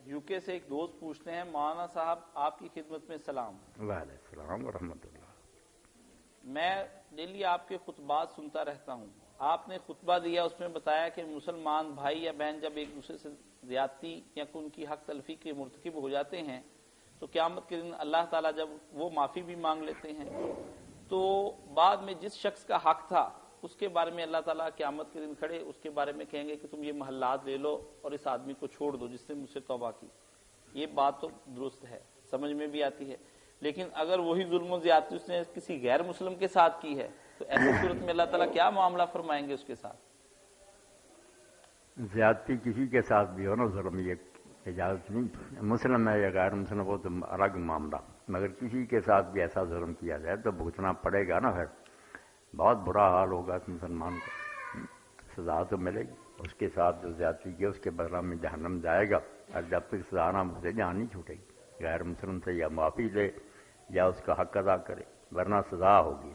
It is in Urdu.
یو کے سے ایک دوست پوچھتے ہیں، مولانا صاحب آپ کی خدمت میں سلام۔ وعلیکم السلام ورحمۃ اللہ۔ میں ڈیلی آپ کے خطبات سنتا رہتا ہوں۔ آپ نے خطبہ دیا، اس میں بتایا کہ مسلمان بھائی یا بہن جب ایک دوسرے سے زیادتی یا ان کی حق تلفی کے مرتکب ہو جاتے ہیں تو قیامت کے دن اللہ تعالیٰ جب وہ معافی بھی مانگ لیتے ہیں، تو بعد میں جس شخص کا حق تھا اس کے بارے میں اللہ تعالیٰ قیامت کے دن کھڑے اس کے بارے میں کہیں گے کہ تم یہ محلات لے لو اور اس آدمی کو چھوڑ دو جس نے مجھ سے توبہ کی۔ یہ بات تو درست ہے، سمجھ میں بھی آتی ہے، لیکن اگر وہی ظلم و زیادتی اس نے کسی غیر مسلم کے ساتھ کی ہے تو ایسی صورت میں اللہ تعالیٰ کیا معاملہ فرمائیں گے اس کے ساتھ؟ زیادتی کسی کے ساتھ بھی ہو نا، ظلم یہ اجازت نہیں، مسلم ہے یا غیر مسلم وہ تو الگ معاملہ، مگر کسی کے ساتھ بھی ایسا ظلم کیا جائے تو بھگتنا پڑے گا نا، پھر بہت برا حال ہوگا اس مسلمان کا، سزا تو ملے گی۔ اس کے ساتھ جو زیادتی کی اس کے بدلہ میں جہنم جائے گا، اور جب تک سزا نہ ملے جان نہیں چھوٹے گی۔ غیر مسلم سے یا معافی لے یا اس کا حق ادا کرے، ورنہ سزا ہوگی۔